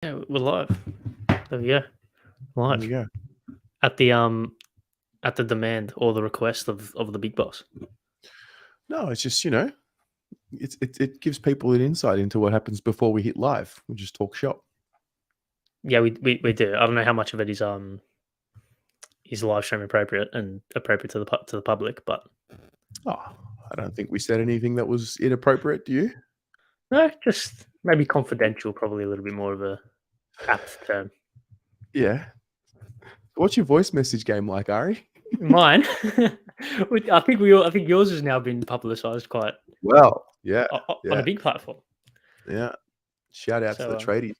Yeah, we're live. There we go. Live. There you go. At the demand or the request of the big boss. No, it's just, it gives people an insight into what happens before we hit live. We just talk shop. Yeah, we do. I don't know how much of it is live stream appropriate and appropriate to the public, but Oh, I don't think we said anything that was inappropriate. Do you? no, just maybe confidential, probably a little bit more of a apt term. Yeah. What's your voice message game like, Ari? Mine, I think yours has now been publicised quite well. Yeah. on a big platform. Yeah. Shout out to the tradies.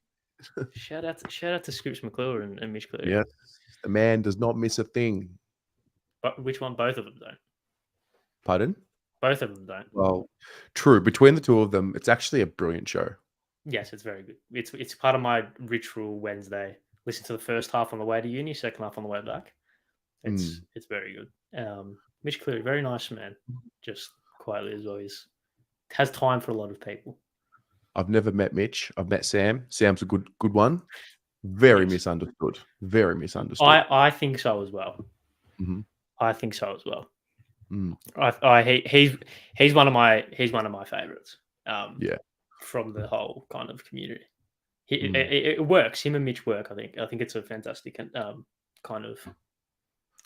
shout out to Scoops McClure and Mitch Cleary. Yes, the man does not miss a thing. But which one? Both of them don't. Pardon? Both of them don't. Well, true. Between the two of them, it's actually a brilliant show. Yes, it's very good. It's part of my ritual Wednesday. Listen to the first half on the way to uni, second half on the way back. It's very good. Mitch Cleary, very nice man. Just quietly as always, has time for a lot of people. I've never met Mitch. I've met Sam. Sam's a good one. Very misunderstood. Very misunderstood. I think so as well. Mm-hmm. I think so as well. Mm. He's one of my favorites. Yeah. From the whole kind of community, it works. Him and Mitch work. I think it's a fantastic kind of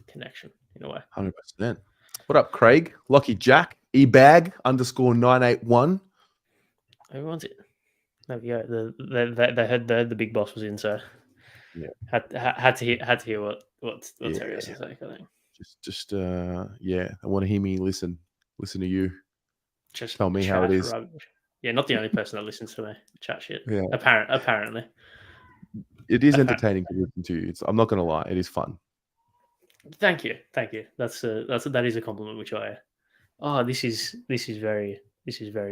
connection in a way. 100%. What up, Craig? Lucky Jack ebag _981. Everyone's it. There we go. They heard the big boss was in, so yeah, had to hear what Terry has to say. I think just yeah, I want to hear me listen to you. Just tell me how it is. Rubbish. Yeah, not the only person that listens to me chat shit. Yeah, apparently, it is entertaining to listen to you. I'm not going to lie, it is fun. Thank you. That is a compliment. Which this is very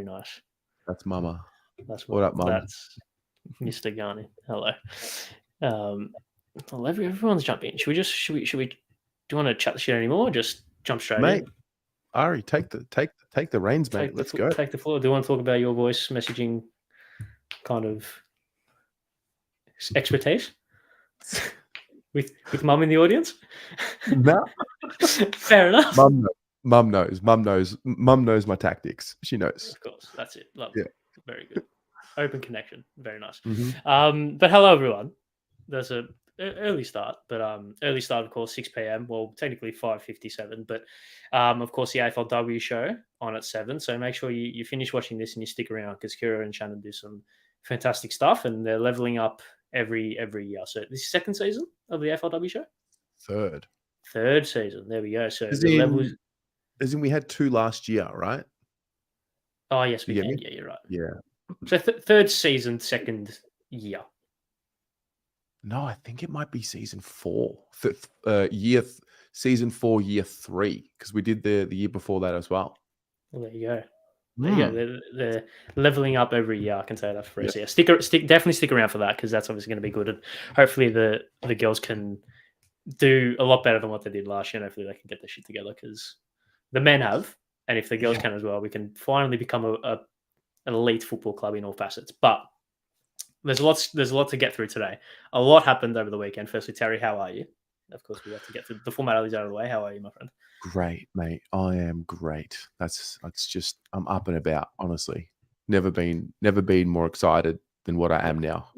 nice. That's Mama. That's what up, Mum? That's Mr. Garney. Hello. Well, everyone's jumping in. Should we? Do you want to chat the shit anymore? Or just jump straight in. Ari, take the reins, mate. Let's go. Take the floor. Do you want to talk about your voice messaging kind of expertise with Mum in the audience? No. Fair enough. Mum knows my tactics. She knows. Of course, that's it. Lovely. Yeah. Very good. Open connection. Very nice. Mm-hmm. But hello, everyone. There's a early start, but early start, of course, 6 p.m. Well, technically 5:57, but of course the AFLW show on at 7. So make sure you finish watching this and you stick around because Kira and Shannon do some fantastic stuff, and they're leveling up every year. So this is second season of the AFLW show. Third season. There we go. So the levels. As in, we had 2 last year, right? Oh yes, we can. Yeah, you're right. Yeah. So third season, second year. No, I think it might be season 4. Season 4, year 3, because we did the year before that as well. Well, there you go. They're leveling up every year. I can say that for us. Yeah, definitely stick around for that because that's obviously going to be good, and hopefully the girls can do a lot better than what they did last year. And hopefully they can get their shit together because the men have, and if the girls can as well, we can finally become an elite football club in all facets. But there's a lot to get through today. A lot happened over the weekend. Firstly, Terry, how are you? Of course, we have to get through the formalities out of the way. How are you, my friend? Great, mate. I am great. That's just I'm up and about. Honestly, never been more excited than what I am now.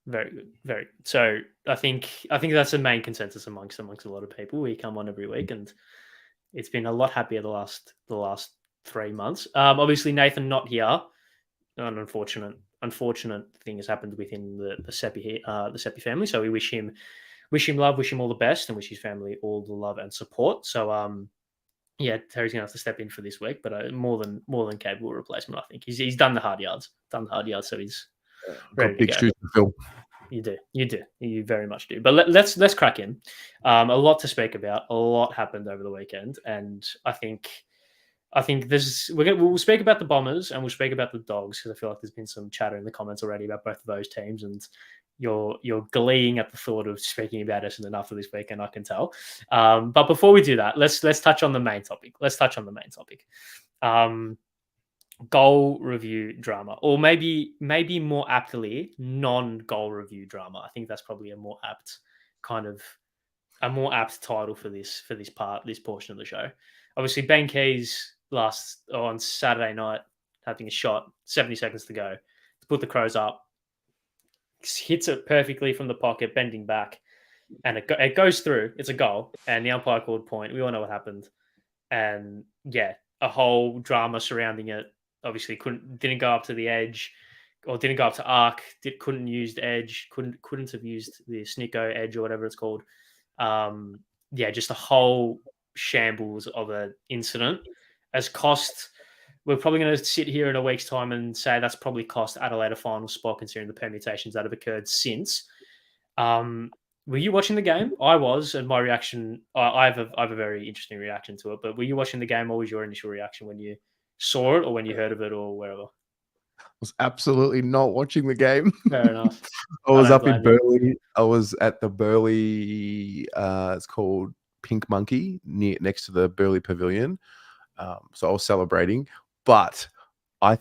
Very good, very good. So I think that's the main consensus amongst a lot of people. We come on every week, and it's been a lot happier the last 3 months. Obviously, Nathan not here. An unfortunate thing has happened within the Seppi family. So we wish him love, wish him all the best, and wish his family all the love and support. So Terry's gonna have to step in for this week, but more than capable replacement. I think he's done the hard yards. So he's ready got big shoes to fill. You do. You very much do. But let's crack in. A lot to speak about. A lot happened over the weekend, and I think we'll speak about the Bombers and we'll speak about the Dogs because I feel like there's been some chatter in the comments already about both of those teams, and you're gleeing at the thought of speaking about Essendon after this weekend, I can tell. But before we do that, let's touch on the main topic. goal review drama, or maybe more aptly non-goal review drama. I think that's probably a more apt title for this this portion of the show. Obviously, Ben Keys on Saturday night having a shot, 70 seconds to go, to put the Crows up, hits it perfectly from the pocket, bending back, and it goes through. It's a goal, and the umpire called point. We all know what happened, and yeah, a whole drama surrounding it. Obviously, didn't go up to the edge, or didn't go up to arc. Couldn't use the edge. Couldn't have used the Snicko edge or whatever it's called. Yeah, just a whole shambles of an incident has cost. We're probably going to sit here in a week's time and say that's probably cost Adelaide a final spot, considering the permutations that have occurred since. Were you watching the game? I was, and my reaction, I have a very interesting reaction to it. But were you watching the game? What was your initial reaction when you saw it, or when you heard of it, or wherever? Was absolutely not watching the game. Fair enough. I was up in blame you. Burleigh. I was at the Burleigh, it's called Pink Monkey, next to the Burleigh Pavilion. So I was celebrating. But I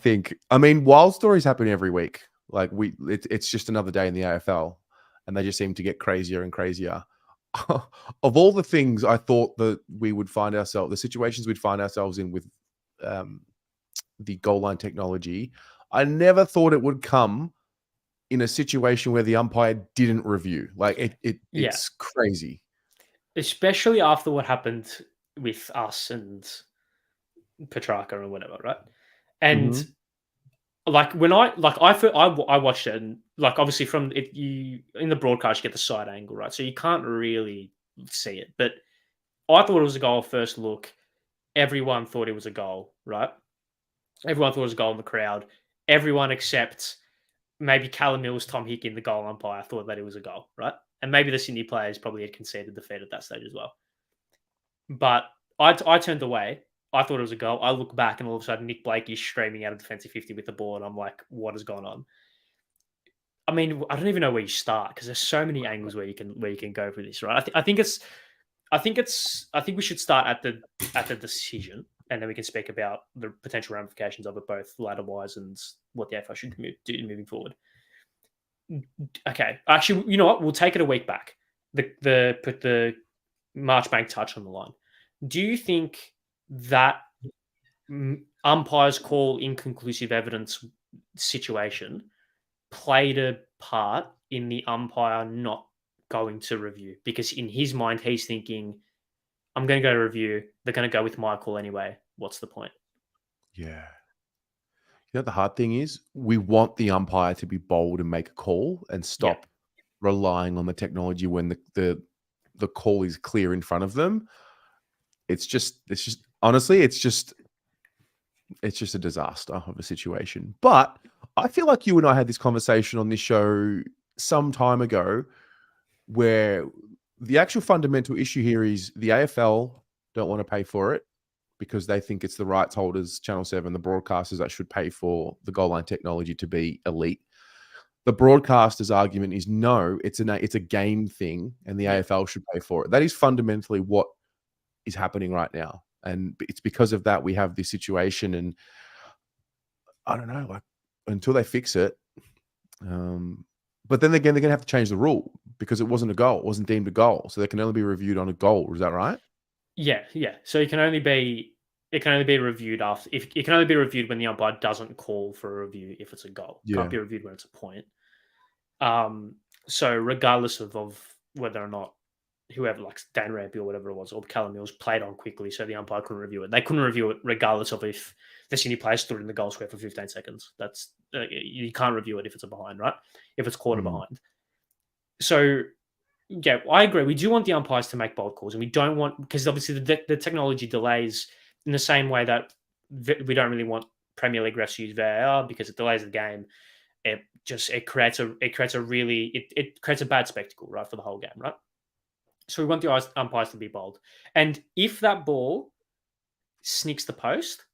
mean, wild stories happen every week. Like it's just another day in the AFL, and they just seem to get crazier and crazier. Of all the things I thought that we would find ourselves, the situations we'd find ourselves in with the goal line technology, I never thought it would come in a situation where the umpire didn't review. Like it's crazy. Especially after what happened with us and Petrarca and whatever, right? And like when I watched it, and like obviously from it, you in the broadcast you get the side angle, right? So you can't really see it. But I thought it was a goal first look. Everyone thought it was a goal, right? Everyone thought it was a goal in the crowd. Everyone except maybe Callum Mills, Tom Hickey, the goal umpire, thought that it was a goal, right? And maybe the Sydney players probably had conceded defeat at that stage as well. But I turned away. I thought it was a goal. I look back, and all of a sudden Nick Blake is streaming out of defensive 50 with the ball, and I'm like, what has gone on? I mean, I don't even know where you start, because there's so many angles where you can go for this, right? I think we should start at the decision, and then we can speak about the potential ramifications of it, both ladder-wise and what the AFL should do moving forward. Okay, actually, you know what? We'll take it a week back. Put the Marchbank touch on the line. Do you think that umpires call inconclusive evidence situation played a part in the umpire not going to review? Because in his mind, he's thinking, I'm going to go to review. They're going to go with my call anyway. What's the point? Yeah. You know, the hard thing is we want the umpire to be bold and make a call and stop relying on the technology when the call is clear in front of them. It's just honestly, it's just a disaster of a situation. But I feel like you and I had this conversation on this show some time ago, where the actual fundamental issue here is the AFL don't want to pay for it because they think it's the rights holders, Channel 7, the broadcasters, that should pay for the goal line technology to be elite. The broadcasters' argument is no, it's a game thing, and the AFL should pay for it. That is fundamentally what is happening right now, and it's because of that we have this situation. And I don't know, like, until they fix it. But then again, they're going to have to change the rule because it wasn't a goal, it wasn't deemed a goal, so they can only be reviewed on a goal. Is that right? Yeah. So it can only be reviewed it can only be reviewed when the umpire doesn't call for a review if it's a goal. It can't be reviewed when it's a point. So regardless of whether or not whoever, like Dan Rampy or whatever it was, or Callum Mills, played on quickly, so the umpire couldn't review it. They couldn't review it regardless of if the Sydney player stood in the goal square for 15 seconds. That's you can't review it if it's a behind, right? If it's quarter behind. So yeah, I agree. We do want the umpires to make bold calls, and we don't want, because obviously the technology delays in the same way that we don't really want Premier League refs to use VAR because it delays the game. It creates a bad spectacle, right, for the whole game, right? So we want the umpires to be bold. And if that ball snicks the post,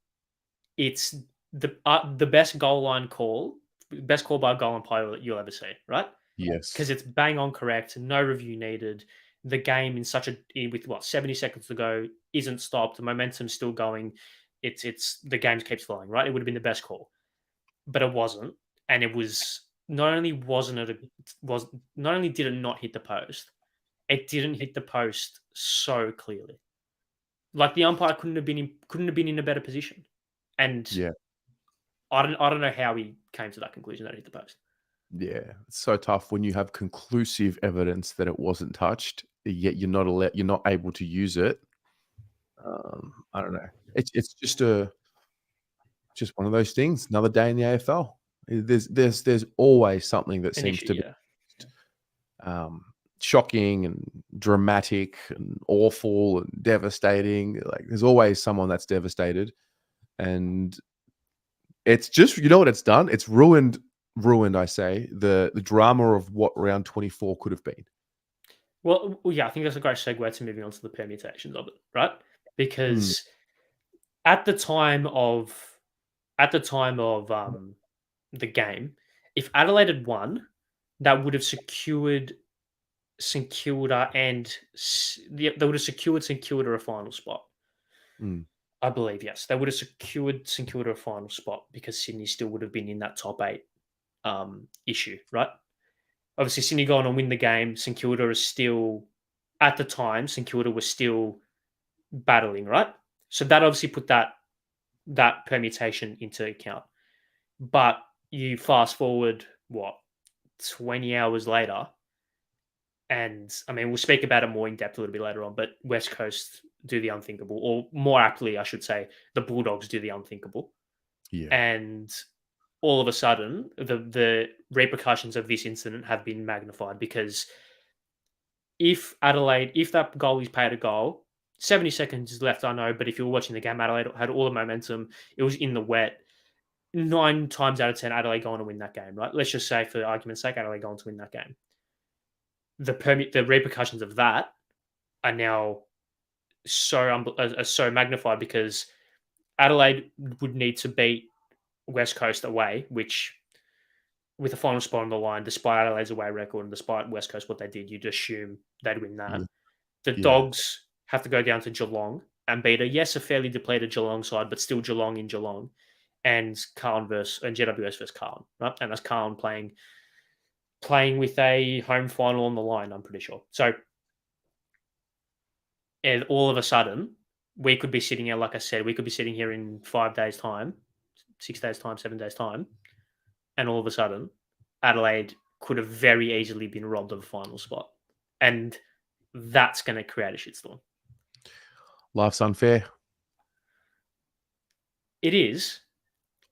it's the best goal line call, best call by a goal umpire you'll ever see, right? Yes. Because it's bang on correct, no review needed. The game with 70 seconds to go isn't stopped. The momentum's still going. it's the game keeps flying, right? It would have been the best call, but it wasn't, and it was not only wasn't it a, was not only did it not hit the post, it didn't hit the post so clearly. Like the umpire couldn't have been in a better position, and Yeah. I don't know how he came to that conclusion that it hit the post. Yeah. It's so tough when you have conclusive evidence that it wasn't touched, yet you're not able to use it. I don't know. It's just one of those things. Another day in the AFL. There's always something that An seems issue, to be yeah. shocking and dramatic and awful and devastating. Like there's always someone that's devastated, and it's just what it's done. It's ruined. I say the drama of what round 24 could have been. Well, yeah, I think that's a great segue to moving on to the permutations of it, right? Mm, Because at the time of the game, if Adelaide had won, that would have secured St Kilda they would have secured St Kilda a final spot. mm, I believe, yes. They would have secured St Kilda a final spot because Sydney still would have been in that top 8 issue, right? Obviously, Sydney go on and win the game. St Kilda is still, at the time, St Kilda was still battling, right? So that obviously put that permutation into account. But you fast forward, 20 hours later, and I mean, we'll speak about it more in depth a little bit later on, but West Coast do the unthinkable, or more aptly, I should say, the Bulldogs do the unthinkable. yeah. And all of a sudden, the repercussions of this incident have been magnified because if that goal is paid a goal, 70 seconds is left, I know, but if you were watching the game, Adelaide had all the momentum. It was in the wet. 9 times out of 10, Adelaide going to win that game, right? Let's just say, for argument's sake, Adelaide going to win that game. The repercussions of that are now so magnified because Adelaide would need to beat West Coast away, which with a final spot on the line, despite Adelaide's away record and despite West Coast what they did, you'd assume they'd win that. Yeah. The Yeah. Dogs have to go down to Geelong and beat a fairly depleted Geelong side, but still Geelong in Geelong, and GWS versus Carlton, right? And that's Carlton playing with a home final on the line, I'm pretty sure. So, and all of a sudden, we could be sitting here, like I said, we could be sitting here in 5 days' time, 6 days' time, 7 days' time, and all of a sudden, Adelaide could have very easily been robbed of a final spot. And that's going to create a shitstorm. Life's unfair. It is.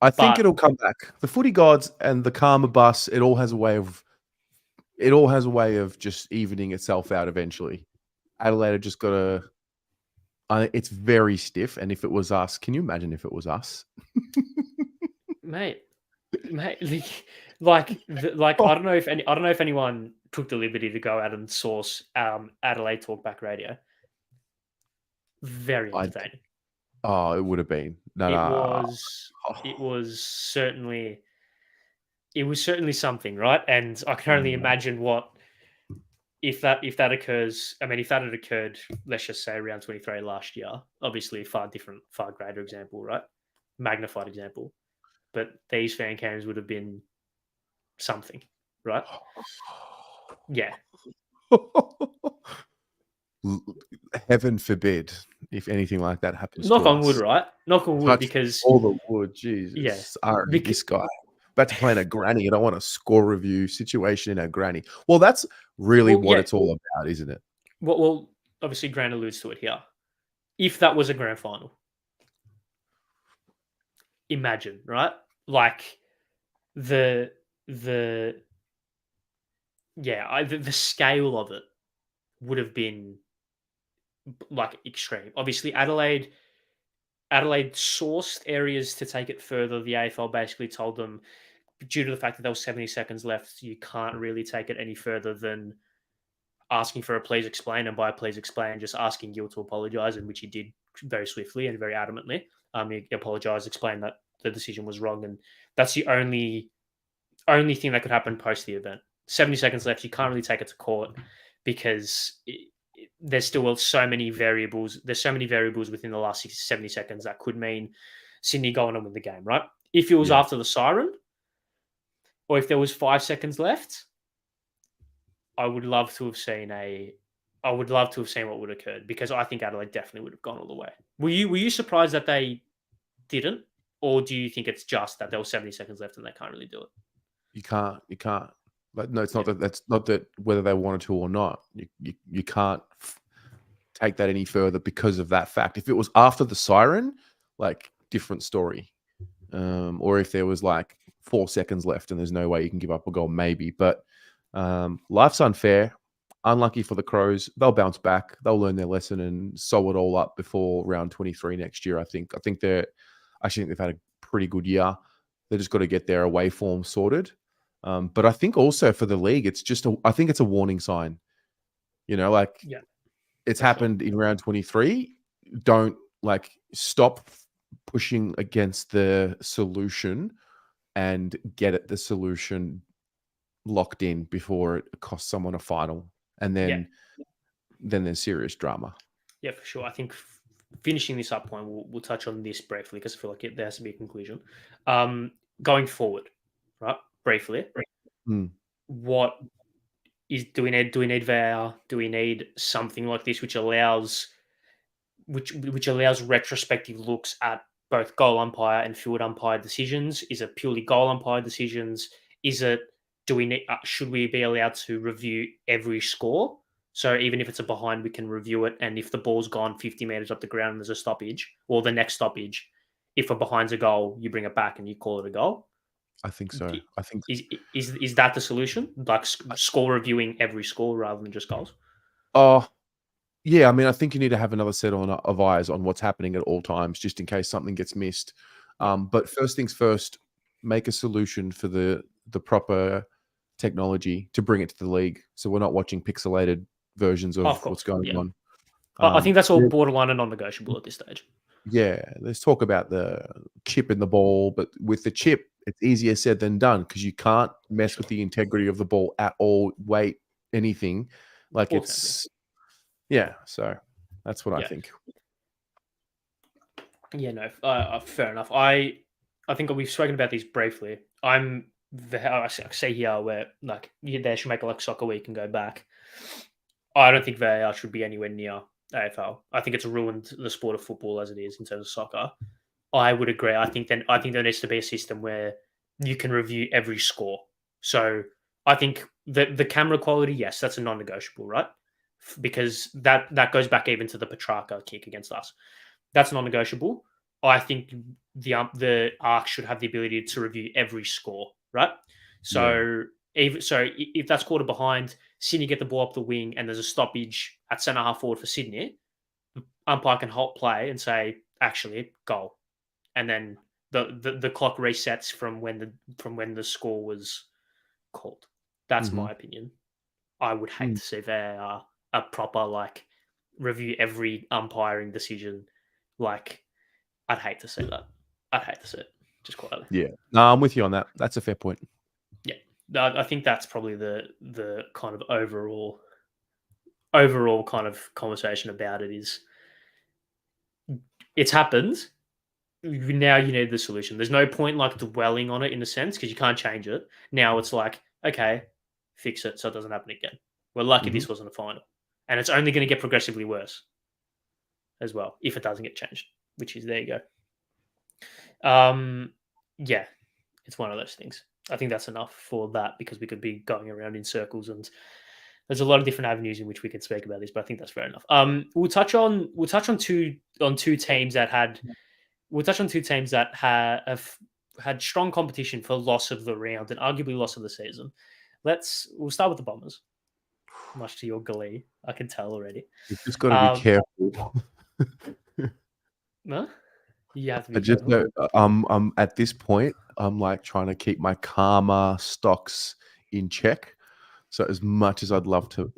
I think But- it'll come back. The footy gods and the karma bus, it all has a way of just evening itself out eventually. Adelaide have just got to. It's very stiff, and if it was us, can you imagine if it was us? mate, like I don't know if anyone took the liberty to go out and source Adelaide Talkback Radio. Very entertaining. It would have been. It was certainly something, right? And I can only imagine what if that occurs. I mean, if that had occurred, let's just say around 23 last year, obviously a far greater example, right? Magnified example. But these fan cams would have been something, right? Yeah. Heaven forbid if anything like that happens. Knock on wood, right? Knock on wood, because all the wood, Jesus. Yeah. Sorry, this guy about to play in a granny. I don't want a score review situation in a granny. Well, that's really what it's all about, isn't it? Well, obviously, Grant alludes to it here. If that was a grand final, imagine, right? Like the scale of it would have been like extreme. Obviously, Adelaide sourced areas to take it further. The AFL basically told them, due to the fact that there was 70 seconds left, you can't really take it any further than asking for a please explain, and by please explain, just asking Gill to apologise, and which he did very swiftly and very adamantly. He apologised, explained that the decision was wrong, and that's the only thing that could happen post the event. 70 seconds left, you can't really take it to court because there's still so many variables. There's so many variables within the last 60, 70 seconds that could mean Sydney going on win the game, right? If it was after the siren, or if there was 5 seconds left, I would love to have seen what would have occurred, because I think Adelaide definitely would have gone all the way. Were you surprised that they didn't, or do you think it's just that there were 70 seconds left and they can't really do it? You can't. Like, no, it's not that. That's not that whether they wanted to or not. You can't take that any further because of that fact. If it was after the siren, like, different story. Or if there was like 4 seconds left and there's no way you can give up a goal, maybe. But life's unfair. Unlucky for the Crows. They'll bounce back. They'll learn their lesson and sew it all up before round 23 next year. I think they've had a pretty good year. They just got to get their away form sorted. But I think also for the league, it's just I think it's a warning sign. It's happened in round 23. Don't stop pushing against the solution and get the solution locked in before it costs someone a final, and then there's serious drama. Yeah, for sure. I think finishing this up point, we'll touch on this briefly because I feel like there has to be a conclusion. Going forward, right? Briefly, what do we need VAR? Do we need something like this which allows retrospective looks at both goal umpire and field umpire decisions? Is it purely goal umpire decisions? Should we be allowed to review every score? So even if it's a behind, we can review it. And if the ball's gone 50 meters up the ground and there's a stoppage, or the next stoppage, if a behind's a goal, you bring it back and you call it a goal. I think so. Is that the solution? Like score reviewing every score rather than just goals? Oh, yeah. I mean, I think you need to have another set of eyes on what's happening at all times, just in case something gets missed. But first things first, make a solution for the proper technology to bring it to the league, so we're not watching pixelated versions of what's going on. I think that's all borderline and non-negotiable at this stage. Yeah, let's talk about the chip in the ball, but with the chip, it's easier said than done because you can't mess with the integrity of the ball at all. Weight, anything, So that's what I think. Yeah, no, fair enough. I think we've spoken about these briefly. I say here where they should make a soccer week and go back. I don't think VAR should be anywhere near AFL. I think it's ruined the sport of football as it is in terms of soccer. I would agree. I think there needs to be a system where you can review every score. So I think the camera quality, yes, that's a non-negotiable, right? Because that goes back even to the Petrarca kick against us. That's non-negotiable. I think the ARC should have the ability to review every score, right? So if that's quarter behind, Sydney get the ball up the wing and there's a stoppage at centre half forward for Sydney, the umpire can halt play and say, actually, goal. And then the clock resets from when the score was called. That's my opinion. I would hate to see VAR a proper review every umpiring decision. I'd hate to see that. I'd hate to see it. Just quietly. Yeah. No, I'm with you on that. That's a fair point. Yeah. I think that's probably the kind of overall kind of conversation about it is it's happened. Now you need the solution. There's no point dwelling on it in a sense because you can't change it. Now it's okay, fix it so it doesn't happen again. We're lucky this wasn't a final. And it's only going to get progressively worse as well if it doesn't get changed, which is there you go. Yeah, it's one of those things. I think that's enough for that because we could be going around in circles and there's a lot of different avenues in which we can speak about this, but I think that's fair enough. We'll touch on two teams that have had strong competition for loss of the round and arguably loss of the season. We'll start with the Bombers. Much to your glee, I can tell already. You've just got to be careful. No? You have to be careful. I'm at this point, I'm trying to keep my karma stocks in check. So as much as I'd love to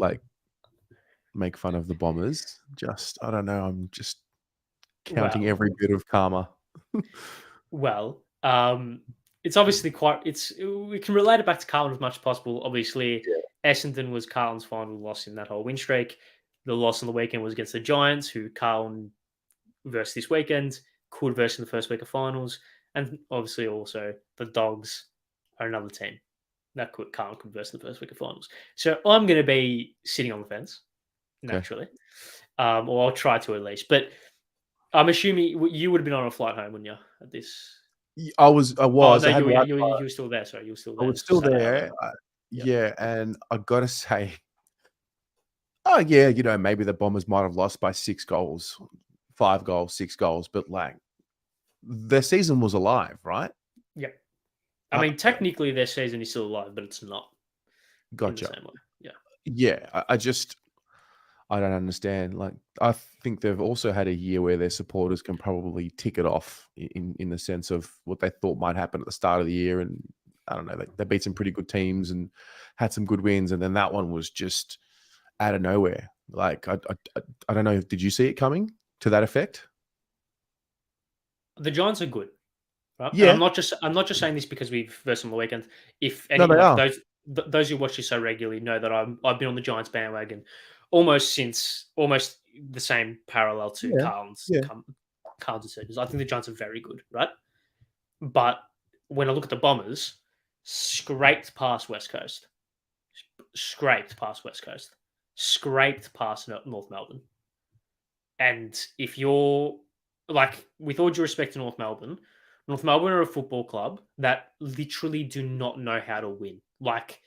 make fun of the Bombers, I don't know, I'm just counting every bit of karma. Well, it's obviously we can relate it back to Carlton as much as possible. Obviously, Essendon was Carlton's final loss in that whole win streak. The loss on the weekend was against the Giants, who Carlton versus this weekend, could versus in the first week of finals, and obviously also the Dogs are another team that Carlton could versus in the first week of finals. So I'm going to be sitting on the fence, naturally, or I'll try to at least. But I'm assuming you would have been on a flight home, wouldn't you, at this? I was. I Oh, no, had you Wi-Fi. were still there. Sorry, you were still I there was still Saturday. there. Yeah. Yeah, and I gotta say, oh yeah, maybe the Bombers might have lost by 6 goals, 5 goals, 6 goals, but like their season was alive, right? Yeah. I mean, technically their season is still alive, but it's not in the Gotcha. same way. Yeah. Yeah, I don't understand. Like, I think they've also had a year where their supporters can probably tick it off in the sense of what they thought might happen at the start of the year, and I don't know, they beat some pretty good teams and had some good wins, and then that one was just out of nowhere. Like, I don't know. Did you see it coming to that effect? The Giants are good, right? And Yeah, I'm not just saying this because we've versed on the weekend. If no, any they like are. those who watch this so regularly know that I've been on the Giants bandwagon almost since almost the same parallel to Yeah, yeah. Carlton's decisions. I think the Giants are very good, right? But when I look at the Bombers, scraped past West Coast, scraped past West Coast, scraped past North Melbourne. And if you're like, with all due respect to North Melbourne are a football club that literally do not know how to win. Like,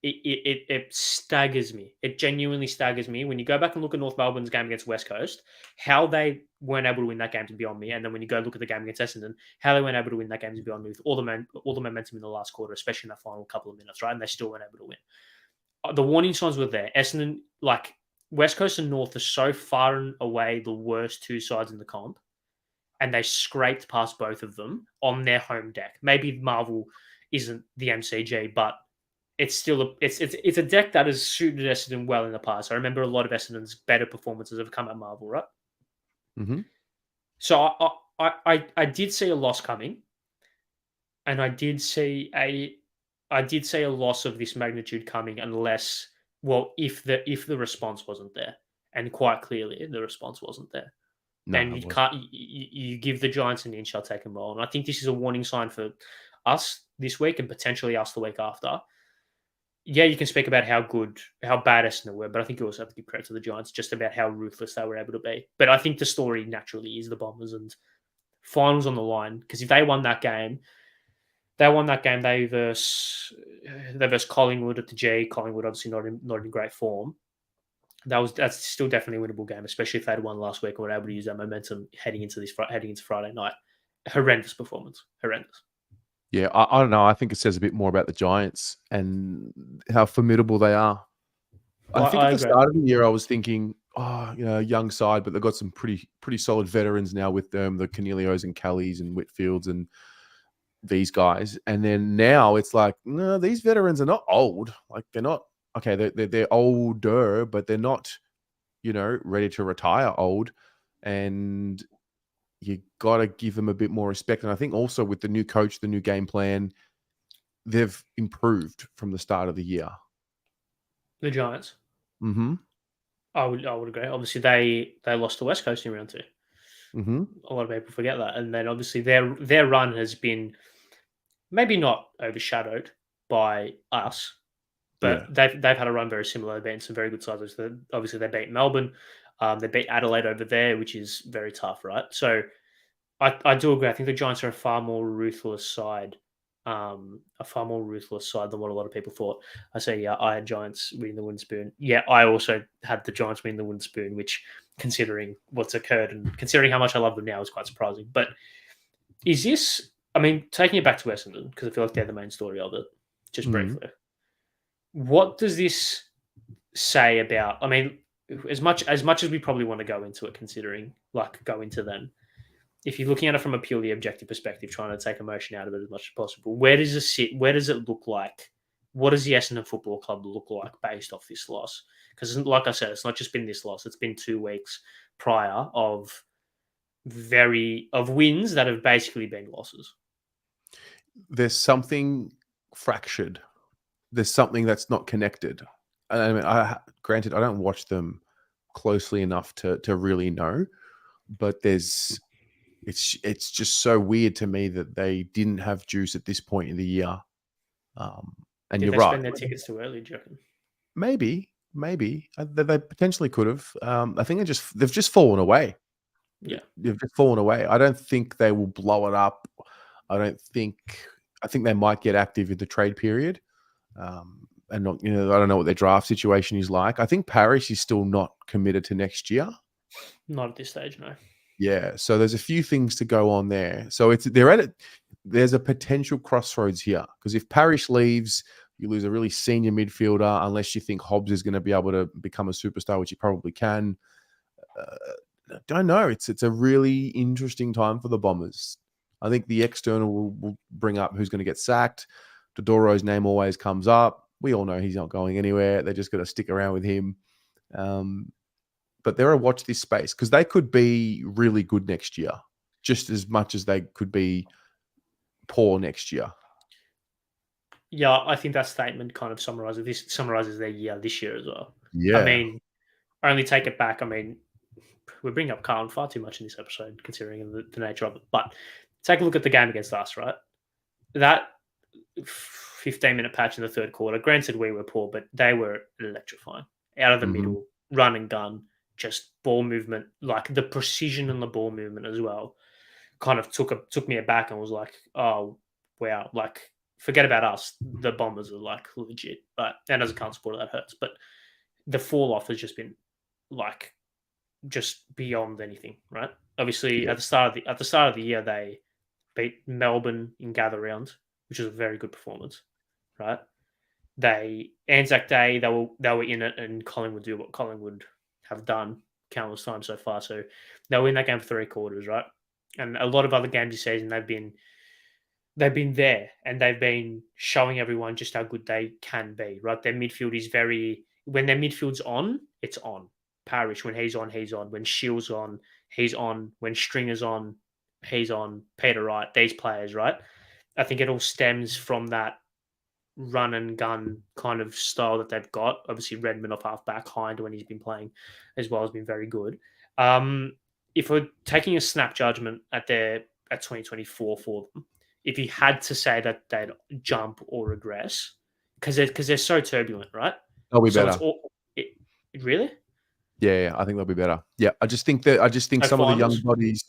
it staggers me. It genuinely staggers me. When you go back and look at North Melbourne's game against West Coast, how they weren't able to win that game to beyond me. And then when you go look at the game against Essendon, how they weren't able to win that game to beyond me with all the momentum in the last quarter, especially in that final couple of minutes, right? And they still weren't able to win. The warning signs were there. Essendon, like West Coast and North, are so far and away the worst two sides in the comp, and they scraped past both of them on their home deck. Maybe Marvel isn't the MCG, but it's still it's a deck that has suited Essendon well in the past. I remember a lot of Essendon's better performances have come at Marvel, right? Mm-hmm. So I did see a loss coming, and I did see a loss of this magnitude coming, unless, well, if the response wasn't there, and quite clearly the response wasn't there, No, then it you wasn't. can't you give the Giants an inch, I'll take a mile. And I think this is a warning sign for us this week and potentially us the week after. Yeah, you can speak about how bad Essendon were, but I think you also have to give credit to the Giants just about how ruthless they were able to be. But I think the story naturally is the Bombers and finals on the line, because if they won that game, they versus Collingwood at the G. Collingwood obviously not in great form. That's still definitely a winnable game, especially if they had won last week and were able to use that momentum heading into Friday night. Horrendous performance, horrendous. Yeah, I don't know. I think it says a bit more about the Giants and how formidable they are. I think at I the agree. start of the year, I was thinking, young side, but they've got some pretty solid veterans now with them, the Cornelios and Kellys and Whitfields and these guys. And then now it's like, no, these veterans are not old. Like, they're not okay. They're older, but they're not, ready to retire old. And you got to give them a bit more respect. And I think also with the new coach, the new game plan, they've improved from the start of the year. The Giants. Mm-hmm. I would agree. Obviously, they lost to West Coast in round two. Mm-hmm. A lot of people forget that, and then obviously their run has been maybe not overshadowed by us, but Yeah. they've had a run very similar. They've beaten some very good sides. Obviously, they beat Melbourne. They beat Adelaide over there, which is very tough, right? So I do agree. I think the Giants are a far more ruthless side, than what a lot of people thought. I say, yeah, I had Giants winning the wooden spoon. Yeah, I also had the Giants winning the wooden spoon, which, considering what's occurred and considering how much I love them now, is quite surprising. But is this? I mean, taking it back to Essendon, because I feel like they're the main story of it. Just Mm-hmm. briefly, what does this say about? I mean, as much as we probably want to go into it, considering go into them, if you're looking at it from a purely objective perspective, trying to take emotion out of it as much as possible, where does it sit? Where does it look like? What does the Essendon Football Club look like based off this loss? Because, like I said, it's not just been this loss; it's been 2 weeks prior of wins that have basically been losses. There's something fractured. There's something that's not connected. I mean, granted, I don't watch them closely enough to really know. But it's just so weird to me that they didn't have Juice at this point in the year. And Did you're they right. spend their tickets too early, do you reckon? Maybe they potentially could have. I think they've just fallen away. Yeah. They've just fallen away. I don't think they will blow it up. I think they might get active in the trade period. And not, I don't know what their draft situation is like. I think Parrish is still not committed to next year. Not at this stage, no. Yeah, so there's a few things to go on there. So there's a potential crossroads here, because if Parrish leaves, you lose a really senior midfielder, unless you think Hobbs is going to be able to become a superstar, which he probably can. Don't know. It's a really interesting time for the Bombers. I think the external will bring up who's going to get sacked. Dodoro's name always comes up. We all know he's not going anywhere. They just got to stick around with him. But they're a watch this space, because they could be really good next year, just as much as they could be poor next year. Yeah, I think that statement kind of summarizes their year this year as well. Yeah. I mean, only take it back. I mean, we bring up Carlton far too much in this episode, considering the nature of it. But take a look at the game against us, right? That 15-minute patch in the third quarter, granted we were poor, but they were electrifying. Out of the middle, run and gun, just ball movement, like the precision in the ball movement as well, kind of took me aback and was like, oh, wow, like, forget about us. The Bombers are like legit. And as a Carlton supporter, that hurts. But the fall off has just been like just beyond anything, right? Obviously, at the start of the year, they beat Melbourne in gather round, which was a very good performance, right? Anzac Day, they were in it, and Collingwood do what Collingwood have done countless times so far. So they were in that game for 3 quarters, right? And a lot of other games this season, they've been there, and they've been showing everyone just how good they can be, right? Their midfield is when their midfield's on, it's on. Parrish, when he's on, he's on. When Shields on, he's on. When Stringer's on, he's on. Peter Wright, these players, right? I think it all stems from that run and gun kind of style that they've got. Obviously, Redmond off halfback, Hind, when he's been playing as well, has been very good. If we're taking a snap judgment at 2024 for them, if you had to say that they'd jump or regress, because they're so turbulent, right? They'll be better. Really? Yeah, I think they'll be better. Yeah, I just think some of the young bodies,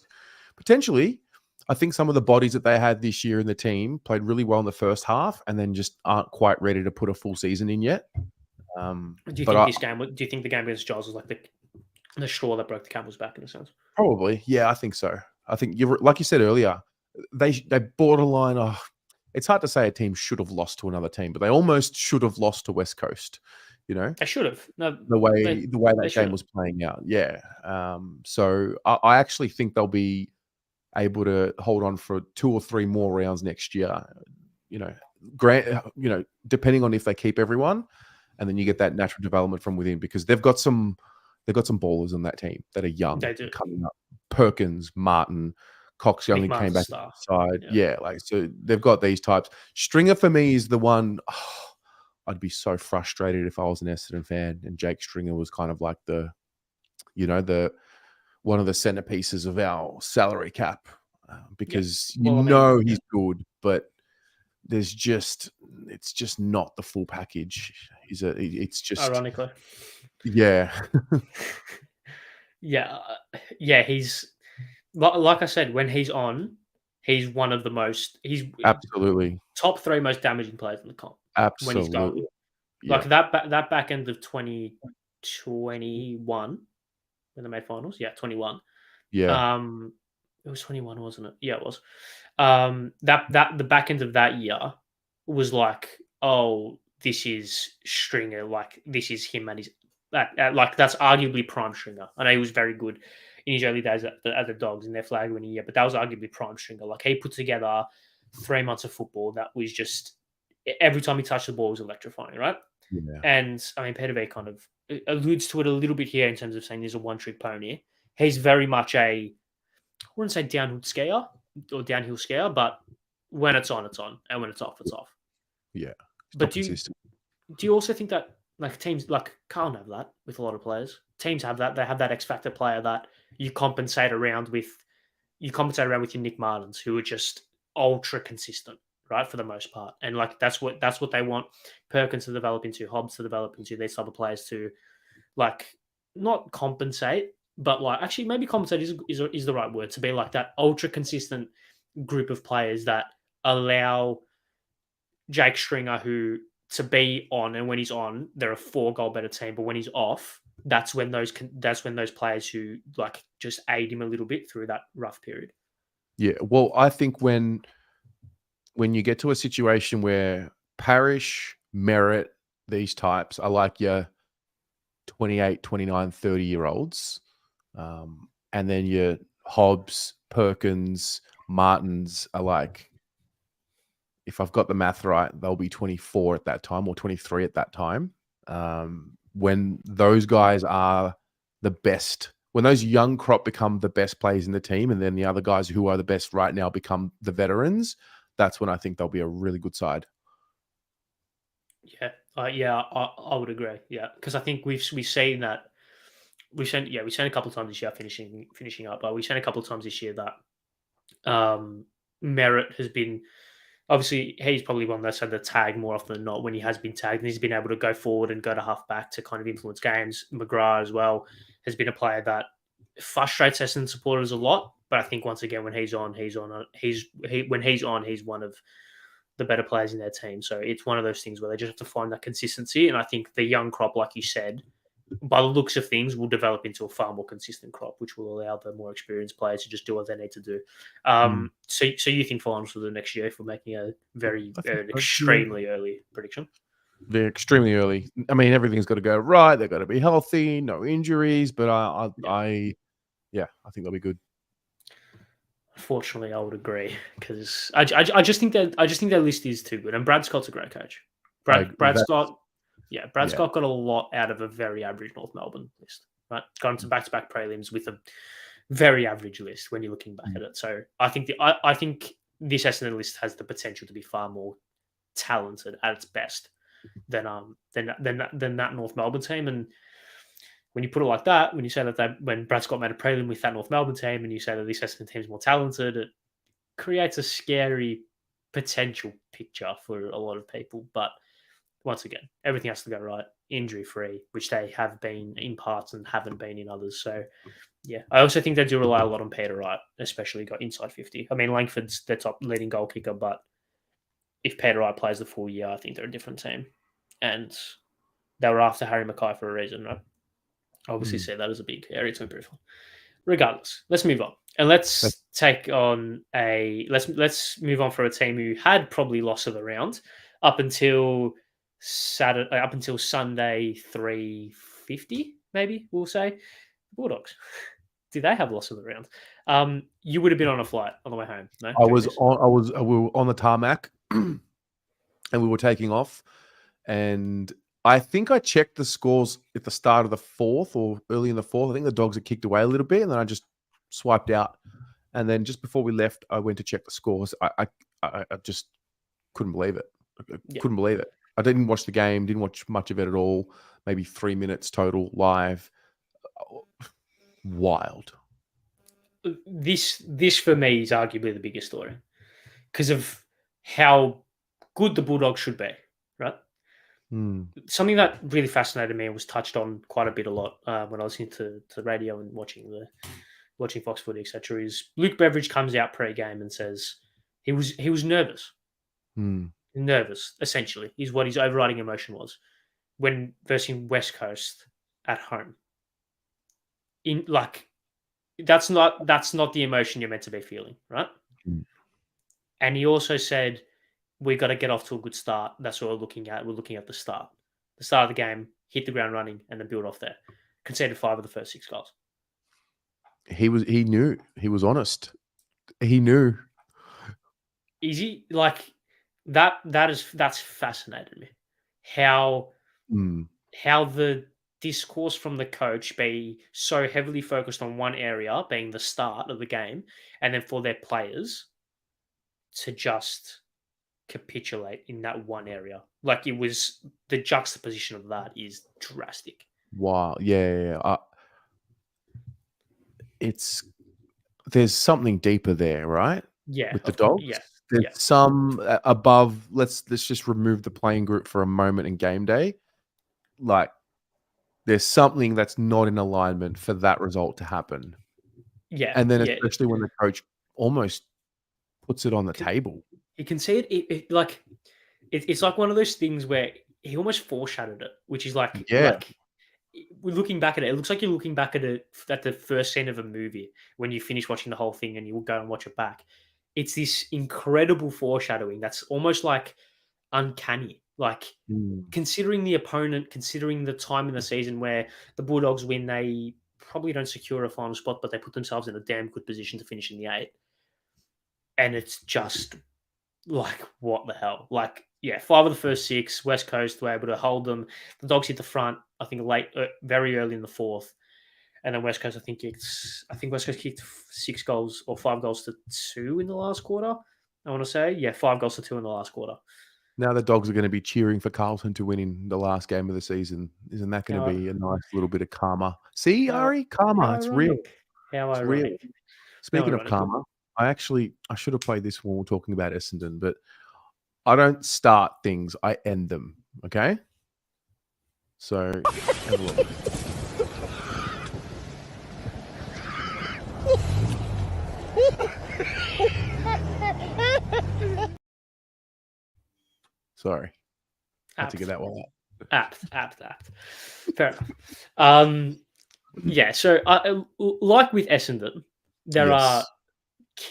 potentially, I think some of the bodies that they had this year in the team played really well in the first half, and then just aren't quite ready to put a full season in yet. Do you think the game against Giles was like the straw that broke the camel's back in a sense? Probably, yeah, I think so. I think like you said earlier, they borderline. Oh, it's hard to say a team should have lost to another team, but they almost should have lost to West Coast. They should have. No, the way that game was playing out. Yeah. So I actually think they'll be able to hold on for 2 or 3 more rounds next year. Depending on if they keep everyone, and then you get that natural development from within, because they've got some ballers on that team that are young, coming up. Perkins, Martin, Cox only came back side. Yeah, so they've got these types. Stringer for me is the one. I'd be so frustrated if I was an Essendon fan and Jake Stringer was kind of like the one of the centerpieces of our salary cap, because he's good, but it's just not the full package. It's just ironically, yeah, yeah. He's like I said, when he's on, he's one of the most. He's absolutely top 3 most damaging players in the comp. Absolutely. When he's going, like that back end of 2021 when they made finals. Yeah, 21. Yeah. It was 21, wasn't it? Yeah, it was. That the back end of that year was like, oh, this is Stringer. Like, this is him, and that's arguably prime Stringer. I know he was very good in his early days at the Dogs in their flag winning year, but that was arguably prime Stringer. Like, he put together 3 months of football that was just, every time he touched the ball was electrifying, right? Yeah. And I mean, Peter V kind of alludes to it a little bit here in terms of saying there's a one-trick pony. He's very much I wouldn't say downhill skier, but when it's on, it's on, and when it's off, it's off. Yeah. But do you also think that Like teams like can't have that with a lot of players. Teams have that. They have that X factor player that you compensate around with. You compensate around with your Nick Martins, who are just ultra consistent, right, for the most part. And like that's what they want Perkins to develop into, Hobbs to develop into, these type of players to like not compensate, but like actually maybe compensate is the right word, to be like that ultra consistent group of players that allow Jake Stringer, who to be on, and when he's on, they're a 4 goal better team. But when he's off, that's when those players who like just aid him a little bit through that rough period. Yeah. Well, I think when you get to a situation where Parrish, Merritt, these types are like your 28, 29, 30-year-olds, and then your Hobbs, Perkins, Martins are like, if I've got the math right, they'll be 24 at that time or 23 at that time. When those guys are the best, when those young crop become the best players in the team, and then the other guys who are the best right now become the veterans, that's when I think they'll be a really good side. Yeah, I would agree. Yeah, because I think we've seen that we've seen a couple of times this year finishing up, but we've seen a couple of times this year that Merritt has been. Obviously, he's probably one that's had the tag more often than not when he has been tagged, and he's been able to go forward and go to half back to kind of influence games. McGrath as well has been a player that frustrates Essendon supporters a lot, but I think once again when he's on, he's one of the better players in their team. So it's one of those things where they just have to find that consistency, and I think the young crop, like you said, by the looks of things, will develop into a far more consistent crop, which will allow the more experienced players to just do what they need to do. So you think finals for the next year, if we're making a very extremely early prediction? They're extremely early. I mean, everything's got to go right. They've got to be healthy, no injuries. But I think they'll be good. Unfortunately, I would agree because I just think their list is too good, and Brad Scott's a great coach. Brad Scott got a lot out of a very average North Melbourne list. Right, gone to back-to-back prelims with a very average list when you're looking back at it. So I think I think this Essendon list has the potential to be far more talented at its best than that North Melbourne team. And when you put it like that, when you say that when Brad Scott made a prelim with that North Melbourne team, and you say that this Essendon team is more talented, it creates a scary potential picture for a lot of people. But once again, everything has to go right, injury free, which they have been in parts and haven't been in others. So yeah, I also think they do rely a lot on Peter Wright, especially got inside 50. I mean, Langford's their top leading goal kicker, but if Peter Wright plays the full year, I think they're a different team. And they were after Harry Mackay for a reason, right? Obviously, see that as a big area to improve on. Regardless, let's move on, and let's move on for a team who had probably loss of the round up until Sunday 3:50, maybe we'll say. Bulldogs. Did they have loss of the round? You would have been on a flight on the way home. No, we were on the tarmac, and we were taking off, and I think I checked the scores at the start of the fourth or early in the fourth. I think the Dogs had kicked away a little bit, and then I just swiped out. And then just before we left, I went to check the scores. I just couldn't believe it. Couldn't believe it. I didn't watch the game, didn't watch much of it at all. Maybe 3 minutes total live. Wild. This for me is arguably the biggest story because of how good the Bulldogs should be, right? Something that really fascinated me and was touched on quite a lot when I was into the radio and watching Fox Footy, etc. Is Luke Beveridge comes out pre-game and says he was nervous. Nervous, essentially, is what his overriding emotion was when versus West Coast at home. That's not the emotion you're meant to be feeling, right? And he also said, we've got to get off to a good start. That's what we're looking at. We're looking at the start of the game, hit the ground running, and then build off there. Conceded 5 of the first 6 goals. He knew. He was honest. He knew. Easy, like that's fascinated me. How the discourse from the coach be so heavily focused on one area, being the start of the game, and then for their players to just capitulate in that one area. Like, it was the juxtaposition of that is drastic. Wow. Yeah. There's something deeper there, right? Yeah, With the of course. Dogs. Yeah, There's yeah, some above. Let's just remove the playing group for a moment in game day. Like, there's something that's not in alignment for that result to happen. yeah, And then yeah. especially when the coach almost puts it on the table. You can see it like it's like one of those things where he almost foreshadowed it, which is Yeah. we're looking back at it. It looks like you're looking back at the first scene of a movie when you finish watching the whole thing and you will go and watch it back. It's this incredible foreshadowing that's almost like uncanny. Like, Mm. considering the opponent, considering the time in the season where the Bulldogs win, they probably don't secure a final spot, but they put themselves in a damn good position to finish in the 8. And it's just like, what the hell? Like, yeah, 5 of the first 6, West Coast were able to hold them. The Dogs hit the front, I think, very early in the 4th. And then West Coast, I think West Coast kicked 6 goals or 5 goals to 2 in the last quarter. I want to say, yeah, 5 goals to 2 in the last quarter. Now the Dogs are going to be cheering for Carlton to win in the last game of the season. Isn't that going to How, be a nice little bit of karma? See, how, Ari, how karma. It's real. ironic. How It's real. ironic. How Speaking of ironic. karma, I should have played this when we were talking about Essendon, but I don't start things, I end them. Okay? So have a look. Sorry. Had to get that one out. Apt. Fair enough. Yeah, so like with Essendon, there are Yes.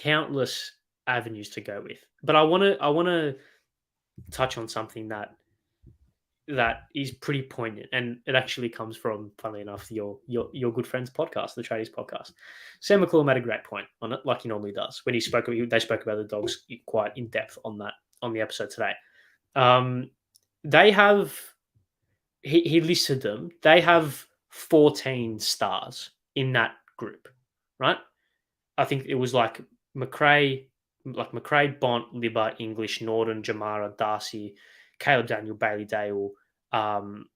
countless avenues to go with, but I want to touch on something that is pretty poignant, and it actually comes from, funnily enough, your good friend's podcast, the Tradies podcast. Sam McClure made a great point on it, like he normally does when they spoke about the Dogs quite in depth on the episode today. They have he listed them. They have 14 stars in that group, right? I think it was like McRae, Bont, Libba, English, Norden, Jamara, Darcy, Caleb Daniel, Bailey Dale, um,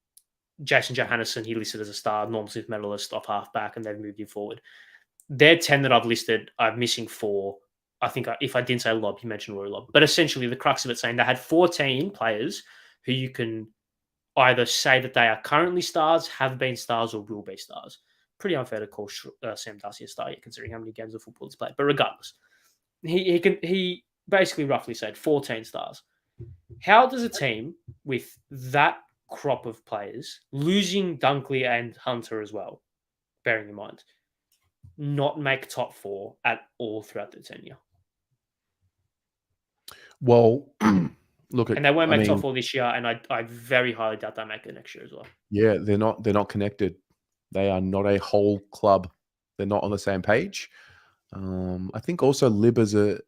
Jason Johannesson, he listed as a star, Norm Smith medalist off halfback, and they've moved him forward. They're 10 that I've listed. I'm missing 4. I think if I didn't say Lob, you mentioned Roy Lob. But essentially, the crux of it saying they had 14 players who you can either say that they are currently stars, have been stars, or will be stars. Pretty unfair to call Sam Darcy a star, considering how many games of football he's played. But regardless, he basically roughly said 14 stars. How does a team with that crop of players, losing Dunkley and Hunter as well, bearing in mind, not make top 4 at all throughout their tenure? Well, look at. And they won't I make top mean, 4 this year, and I very highly doubt they make it next year as well. yeah, they're not connected. They are not a whole club. They're not on the same page. I think also Libba's a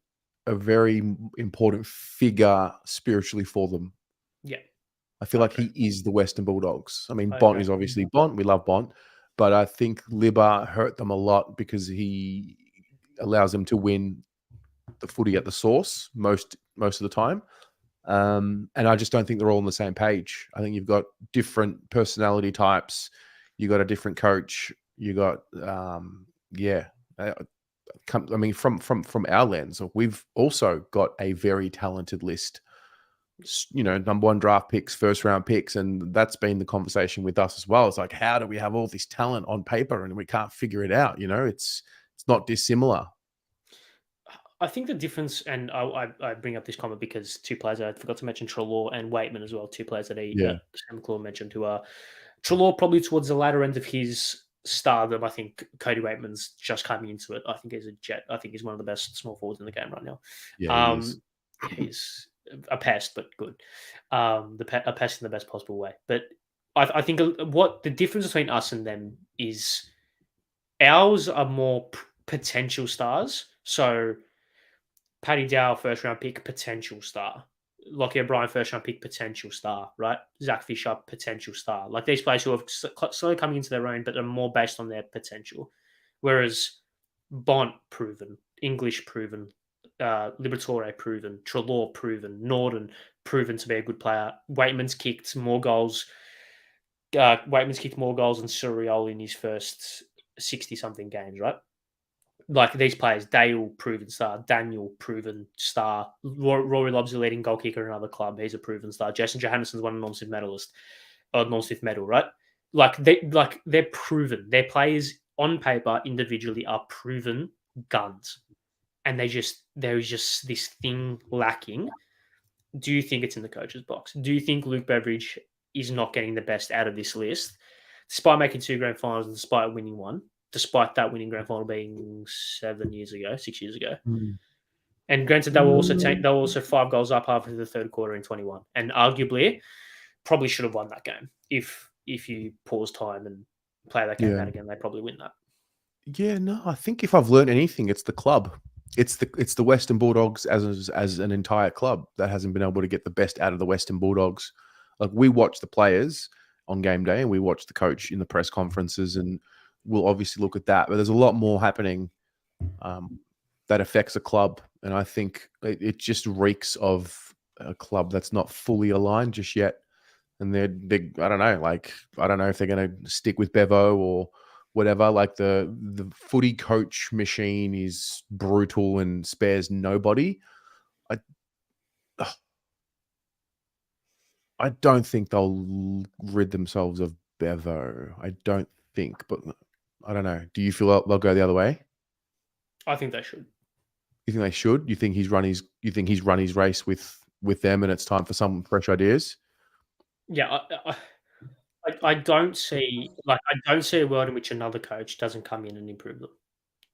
very important figure spiritually for them. Yeah. I feel I like agree. he is the Western Bulldogs. I mean, I Bont agree. is obviously Bont. We love Bont. But I think Libba hurt them a lot because he allows them to win the footy at the source most of the time. And I just don't think they're all on the same page. I think you've got different personality types. You got a different coach. You got, yeah. I mean, from our lens, we've also got a very talented list. You know, number 1 draft picks, first round picks, and that's been the conversation with us as well. It's like, how do we have all this talent on paper and we can't figure it out? You know, it's not dissimilar. I think the difference, and I bring up this comment because 2 players I forgot to mention, Treloar and Waitman as well, 2 players that Yeah, Sam McClure mentioned, who are Treloar probably towards the latter end of his stardom. I think Cody Waitman's just coming into it. I think he's a jet. I think he's one of the best small forwards in the game right now. yeah, he is. He's a pest, but good. A pest in the best possible way. But I think what the difference between us and them is ours are more potential stars. So Paddy Dow, first round pick, potential star. Lockie O'Brien, first round pick, potential star, right? Zach Fisher, potential star. Like these players who have slowly coming into their own, but are more based on their potential. Whereas Bont, proven. English, proven. Liberatore, proven. Treloar, proven. Norden, proven to be a good player. Waitman's kicked more goals. Waitman's kicked more goals than Suriol in his first 60-something games, right? Like these players, Dale, proven star. Daniel, proven star. Rory Lobb's a leading goal kicker in another club. He's a proven star. Jason Johannessen's won a Norm-Smith medalist, or Norm-Smith medal, right? They're proven. Their players on paper individually are proven guns, and there is just this thing lacking. Do you think it's in the coach's box? Do you think Luke Beveridge is not getting the best out of this list, despite making 2 grand finals and despite winning one? Despite that winning grand final being 6 years ago. And granted, they were also 5 goals up after the third quarter in 21, and arguably probably should have won that game. If you pause time and play that game out again, they probably win that. Yeah, no, I think if I've learned anything, it's the club. It's the Western Bulldogs as an entire club that hasn't been able to get the best out of the Western Bulldogs. Like, we watch the players on game day and we watch the coach in the press conferences, and we'll obviously look at that. But there's a lot more happening that affects a club, and I think it just reeks of a club that's not fully aligned just yet. And they're I don't know, I don't know if they're going to stick with Bevo or whatever. Like, the footy coach machine is brutal and spares nobody. I don't think they'll rid themselves of Bevo. I don't think, but I don't know. Do you feel they'll go the other way? I think they should. You think they should? You think he's run his race with them, and it's time for some fresh ideas? Yeah, I don't see a world in which another coach doesn't come in and improve them.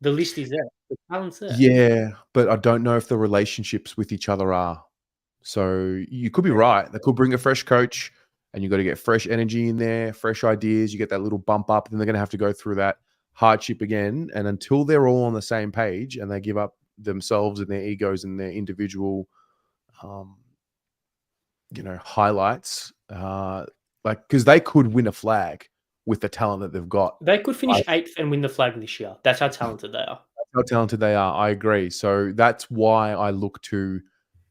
The list is there. The talent's there. Yeah, but I don't know if the relationships with each other are. So you could be right. They could bring a fresh coach, and you got to get fresh energy in there, fresh ideas. You get that little bump up, and then they're going to have to go through that hardship again. And until they're all on the same page and they give up themselves and their egos and their individual, highlights, because they could win a flag with the talent that they've got. They could finish 8th and win the flag this year. That's how talented they are. How talented they are. I agree. So that's why I look to,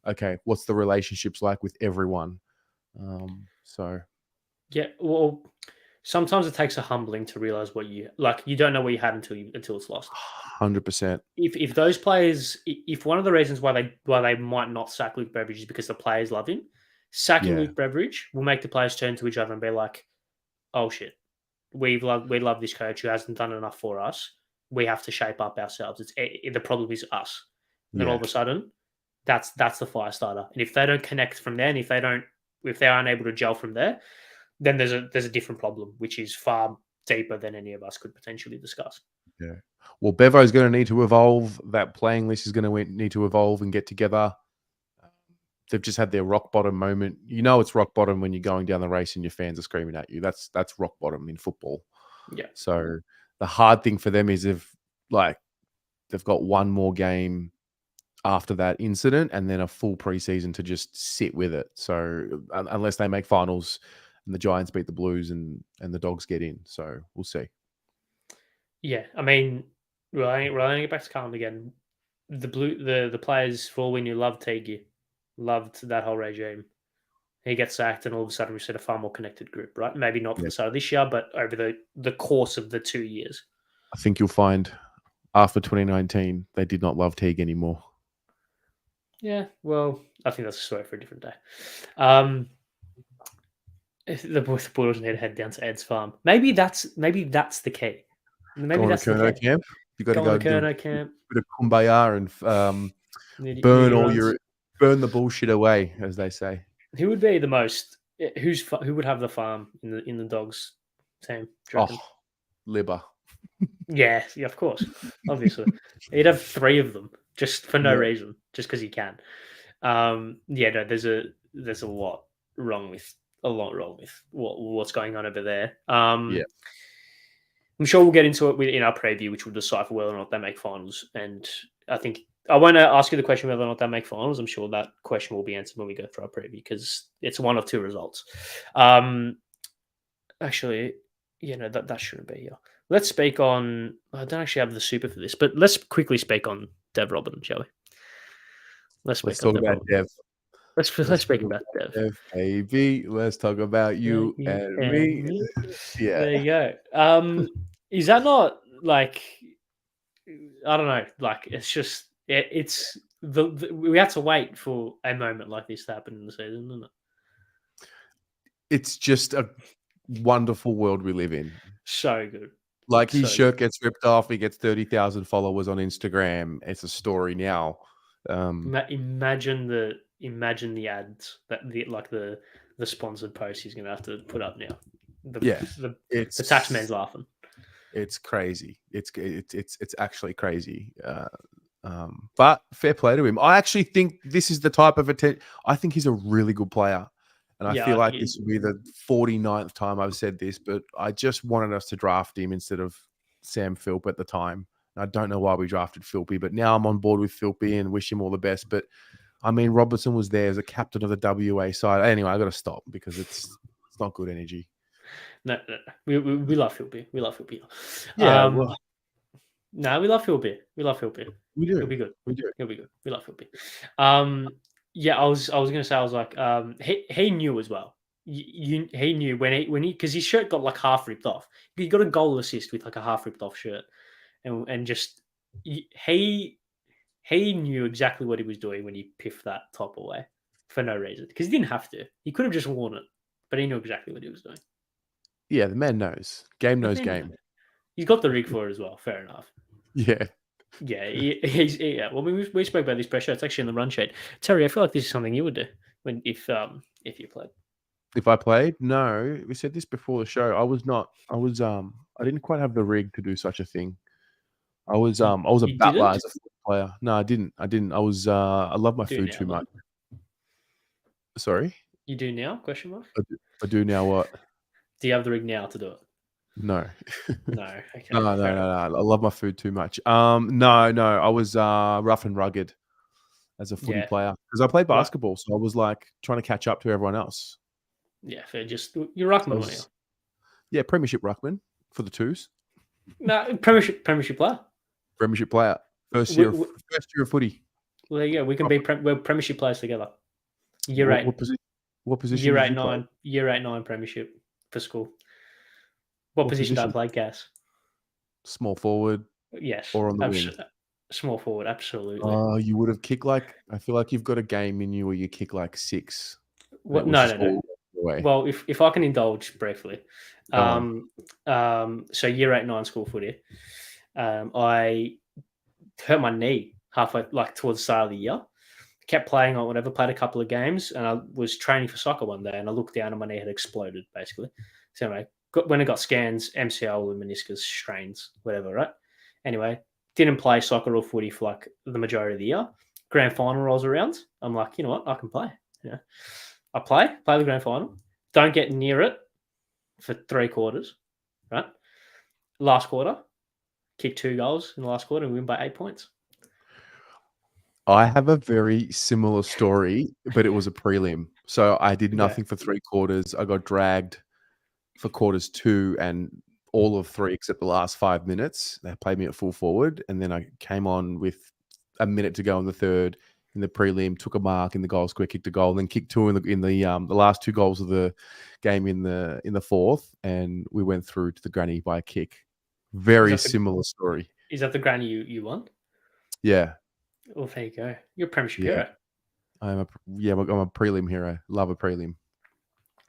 okay, what's the relationships like with everyone? Yeah, well, sometimes it takes a humbling to realize what you don't know what you had until it's lost. 100%. If those players, if one of the reasons why they might not sack Luke Beveridge is because the players love him, sacking Luke Beveridge will make the players turn to each other and be like, "Oh shit, we love this coach who hasn't done enough for us. We have to shape up ourselves. The problem is us." And then all of a sudden, that's the fire starter. And if they don't connect from there, and if they aren't able to gel from there, then there's a different problem, which is far deeper than any of us could potentially discuss. Yeah. Well, Bevo's going to need to evolve. That playing list is going to need to evolve and get together. They've just had their rock bottom moment. You know it's rock bottom when you're going down the race and your fans are screaming at you. That's rock bottom in football. Yeah. So the hard thing for them is they've got one more game after that incident and then a full preseason to just sit with it. So unless they make finals and the Giants beat the Blues and the Dogs get in. So we'll see. Yeah. I mean, rolling it back to Carlton again, the players, for all we knew, loved Teague, loved that whole regime. He gets sacked, and all of a sudden we set a far more connected group, right? Maybe not for the start of this year, but over the course of the 2 years. I think you'll find after 2019, they did not love Teague anymore. Yeah, well, I think that's a story for a different day. The Bulldogs need to head down to Ed's farm. Maybe that's the key. Maybe that's the key. Camp. You got to go to Kerno camp. A bit of kumbaya and burn the bullshit away, as they say. Who would be the most? Who would have the farm in the Dogs team? Libba. Yeah, of course, obviously. He'd have 3 of them just for no reason, just because he can. There's a lot wrong with what's going on over there. I'm sure we'll get into it in our preview, which will decipher whether or not they make finals. And I think I won't ask you the question whether or not they make finals. I'm sure that question will be answered when we go through our preview because it's one of 2 results. Actually, that shouldn't be here. Let's speak on. I don't actually have the super for this, but let's quickly speak on Dev Robin, shall we? Let's talk about Dev. Let's break about Dev. FAV. Let's talk about you and me. Yeah. There you go. Is that not like, I don't know, like it's just it's we had to wait for a moment like this to happen in the season, isn't it? It's just a wonderful world we live in. So good. Like his So shirt gets ripped off. He gets 30,000 followers on Instagram. It's a story now. imagine the ads that the sponsored post he's gonna have to put up now. Yeah, The tax man's laughing. It's crazy. It's actually crazy. But fair play to him. I actually think this is the type of attention. I think he's a really good player. And I Yeah, feel like this will be the 49th time I've said this, but I just wanted us to draft him instead of Sam Philp at the time. I don't know why we drafted Philpy, but now I'm on board with Philpy and wish him all the best. But I mean, Robertson was there as a captain of the WA side. Anyway, I got to stop because it's not good energy. No. We love Philby. We love Philby. Yeah, no, we love Philby. We love Philby. we do. He'll be good. We do. He'll be good. We love Philby. Yeah, I was gonna say, I was like, he knew as well. He knew when he because his shirt got like half ripped off. He got a goal assist with like a half ripped off shirt, and just he knew exactly what he was doing when he piffed that top away for no reason, because he didn't have to. He could have just worn it, but he knew exactly what he was doing. Yeah, the man knows. Game knows game. He's got the rig for it as well. Fair enough. Yeah. Yeah, yeah. Well, we spoke about this pressure. It's actually in the run sheet. Terry, I feel like this is something you would do if you played. If I played, no. We said this before the show. I didn't quite have the rig to do such a thing. I was a battler as a foot player. No, I didn't. I love my food too much. Sorry? You do now? Question mark. I do now. What? Do you have the rig now to do it? No. No. Okay. No. I love my food too much. No. I was rough and rugged as a footy player because I played basketball, so I was like trying to catch up to everyone else. Yeah, fair. Just you're ruckman, weren't you? Yeah, premiership ruckman for the twos. No, premiership player. Premiership player. First year of footy. Well, there you go. We can be we're premiership players together. Year 8. What position? Year 8, 9. Year 8, 9 premiership for school. What position did I play, Gas? Small forward. Yes. Or on the wing. Small forward, absolutely. Oh, you would have kicked like. I feel like you've got a game in you where you kick like 6. No. Well, if I can indulge briefly, so year 8, 9 school footy, I hurt my knee halfway, like towards the start of the year. Kept playing on whatever, played a couple of games, and I was training for soccer one day, and I looked down and my knee had exploded, basically. So anyway, when I got scans, MCL and meniscus strains, whatever, right? Anyway, didn't play soccer or footy for like the majority of the year. Grand final rolls around. I'm like, you know what? I can play. Yeah, I play the grand final. Don't get near it for 3 quarters, right? Last quarter, kick 2 goals in the last quarter and win by 8 points. I have a very similar story, but it was a prelim. So I did nothing for 3 quarters. I got dragged for quarters 2 and all of 3 except the last 5 minutes. They played me at full forward, and then I came on with a minute to go in the third in the prelim, took a mark in the goal square, kicked a goal, and then kicked 2 in the last 2 goals of the game in the fourth, and we went through to the granny by a kick. Very similar story. Is that the granny you won? Yeah. Well, there you go. You're a premiership hero. I'm a prelim hero. Love a prelim.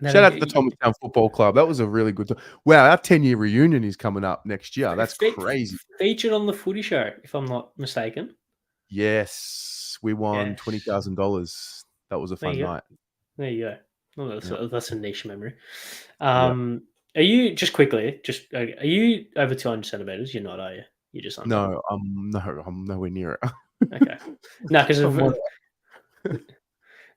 Shout out to the Thomastown Football Club. That was a really good time. Wow, our 10-year reunion is coming up next year. That's crazy. Featured on the footy show, if I'm not mistaken. Yes. We won $20,000. That was a fun night. There you go. Well, that's a niche memory. Are you, just quickly, are you over 200 centimeters? You're not, are you? You're just under. No, I'm nowhere near it. Okay. No, because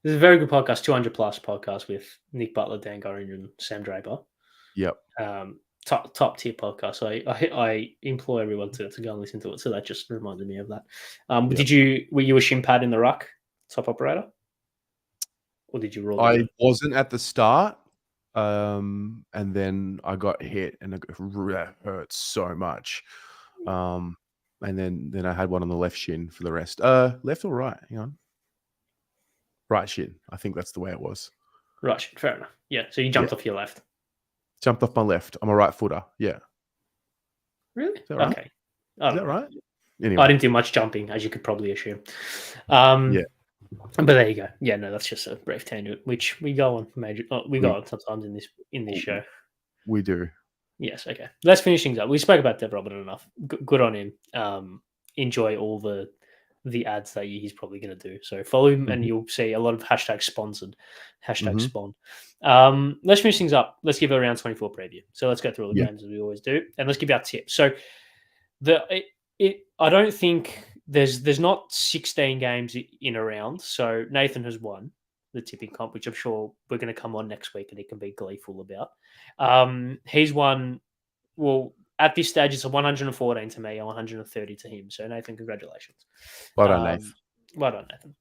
there's a very good podcast, 200 Plus podcast with Nick Butler, Dan Gorringe, and Sam Draper. Yep. Top tier podcast. So I implore everyone to go and listen to it. So that just reminded me of that. Were you a shin pad in the ruck, top operator? Or did you roll? I wasn't at the start. And then I got hit and it hurt so much. And then I had one on the left shin for the rest. Left or right? Hang on. Right shin. I think that's the way it was. Right, fair enough. Yeah, so you jumped off your left. Jumped off my left. I'm a right footer. Yeah. Really? Is that right? Okay. I Is don't that know. right? Anyway. I didn't do much jumping, as you could probably assume. Yeah. But there you go. Yeah, no, that's just a brief tangent, which we go on go on sometimes in this show. We do. Yes, okay. Let's finish things up. We spoke about Dev Robert enough. Good on him. Enjoy all the ads that he's probably going to do. So follow him, and you'll see a lot of hashtag sponsored, hashtag spawn. Let's finish things up. Let's give a round 24 preview. So let's go through all the games as we always do, and let's give our tips. So I don't think there's not 16 games in a round. So Nathan has won the tipping comp, which I'm sure we're going to come on next week and he can be gleeful about. He's won, well, at this stage, it's a 114 to me and 130 to him. So, Nathan, congratulations. Well done, Nathan. Well done, Nathan.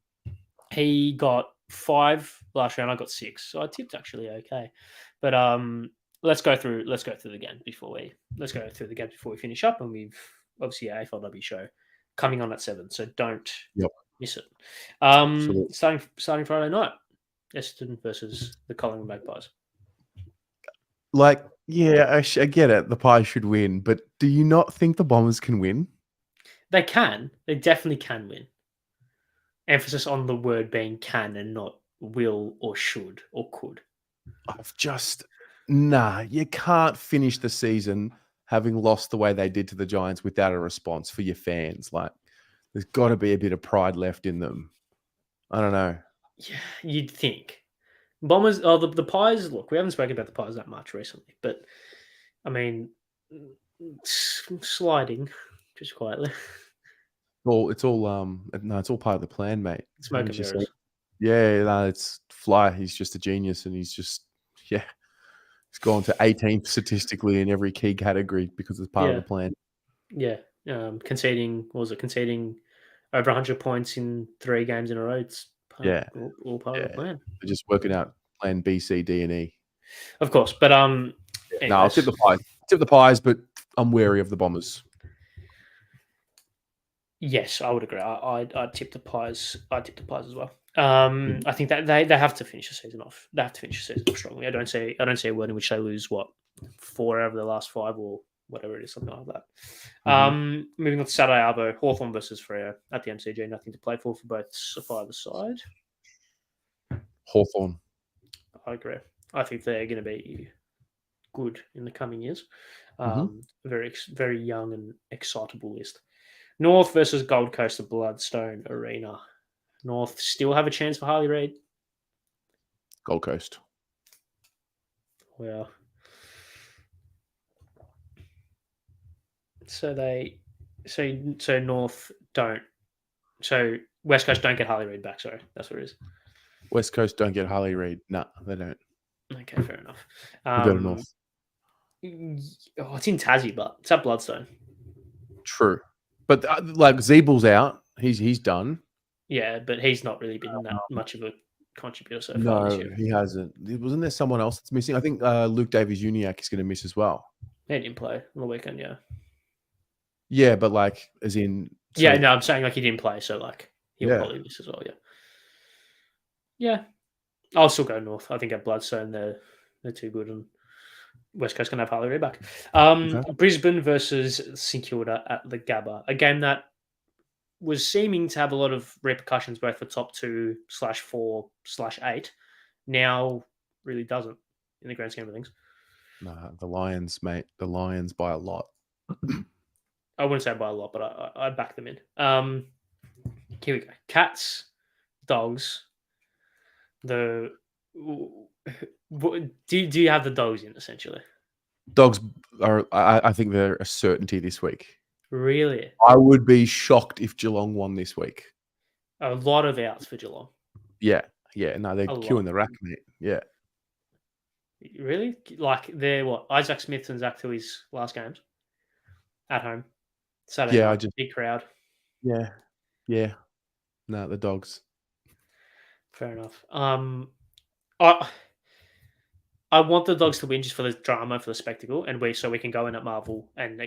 He got 5 last round. I got 6. So I tipped actually okay. But let's go through the game before we finish up. And we've obviously a AFLW show coming on at 7. So don't miss it. Starting Friday night, Essendon versus the Collingwood Magpies. Like, yeah, I get it. The Pies should win, but do you not think the Bombers can win? They can. They definitely can win. Emphasis on the word being can and not will or should or could. You can't finish the season having lost the way they did to the Giants without a response for your fans. Like, there's got to be a bit of pride left in them. I don't know. Yeah, you'd think. Bombers, the Pies, look, we haven't spoken about the Pies that much recently, but, I mean, sliding just quietly. It's all part of the plan, mate. Smoke and mirrors. It's Fly. He's just a genius, and he's gone to 18th statistically in every key category because it's part of the plan. Yeah. Conceding over 100 points in 3 games in a row. It's all part of the plan. They're just working out plan B, C, D, and E. Of course, but no, I'll tip the Pies. Tip the Pies, but I'm wary of the Bombers. Yes, I would agree. I tip the Pies. I tip the Pies as well. I think that they have to finish the season off. They have to finish the season off strongly. I don't see a world in which they lose 4 out of the last 5 or whatever it is, something like that. Moving on to Saturday, Arvo, Hawthorn versus Freo at the MCG. Nothing to play for both either side. Hawthorn. I agree. I think they're going to be good in the coming years. Very, very young and excitable list. North versus Gold Coast at Bloodstone Arena. North still have a chance for Harley Reid. Gold Coast. Well, so North don't. So West Coast don't get Harley Reid back. Sorry, that's what it is. West Coast don't get Harley Reid. No, they don't. Okay, fair enough. Go to North. It's in Tassie, but it's at Bloodstone. True, but Zeebel's out. He's done. Yeah, but he's not really been that much of a contributor so far this year. No, he hasn't. Wasn't there someone else that's missing? I think Luke Davies-Uniacke is going to miss as well. He didn't play on the weekend, yeah. Yeah, but as in... I'm saying he didn't play, so he'll probably miss as well, yeah. Yeah. I'll still go North. I think at Bloodstone, they're too good, and West Coast can have Harley Reid back. Brisbane versus St Kilda at the Gabba, a game that was seeming to have a lot of repercussions both for top 2/4/8. Now really doesn't in the grand scheme of things. No, the Lions, mate. The Lions by a lot. I wouldn't say by a lot, but I back them in. Here we go. Cats, Dogs. Do you have the Dogs in, essentially? Dogs are, I think they're a certainty this week. Really? I would be shocked if Geelong won this week. A lot of outs for Geelong. Yeah. No, they're queuing the rack, mate. Yeah. Really? They're what? Isaac Smith and Zach Tui's last games at home. Saturday night, big crowd. Yeah. No, the Dogs. Fair enough. I want the Dogs to win just for the drama, for the spectacle, and we can go in at Marvel and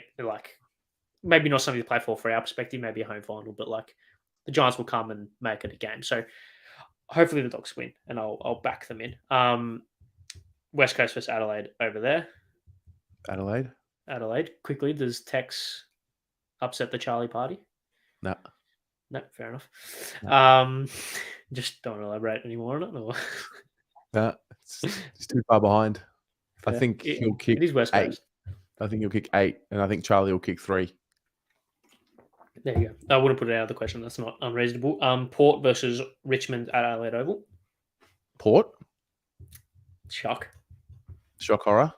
maybe not something to play for our perspective, maybe a home final, but the Giants will come and make it a game. So hopefully the Dogs win, and I'll back them in. West Coast versus Adelaide over there. Adelaide. Quickly, does Tex upset the Charlie party? No. No, fair enough. No. Just don't elaborate anymore on it. Or... No, it's too far behind. Fair. I think he'll kick it is West 8. Coast. I think he'll kick 8, and I think Charlie will kick 3. There you go. I wouldn't put it out of the question. That's not unreasonable. Port versus Richmond at Adelaide Oval. Port. Shock horror.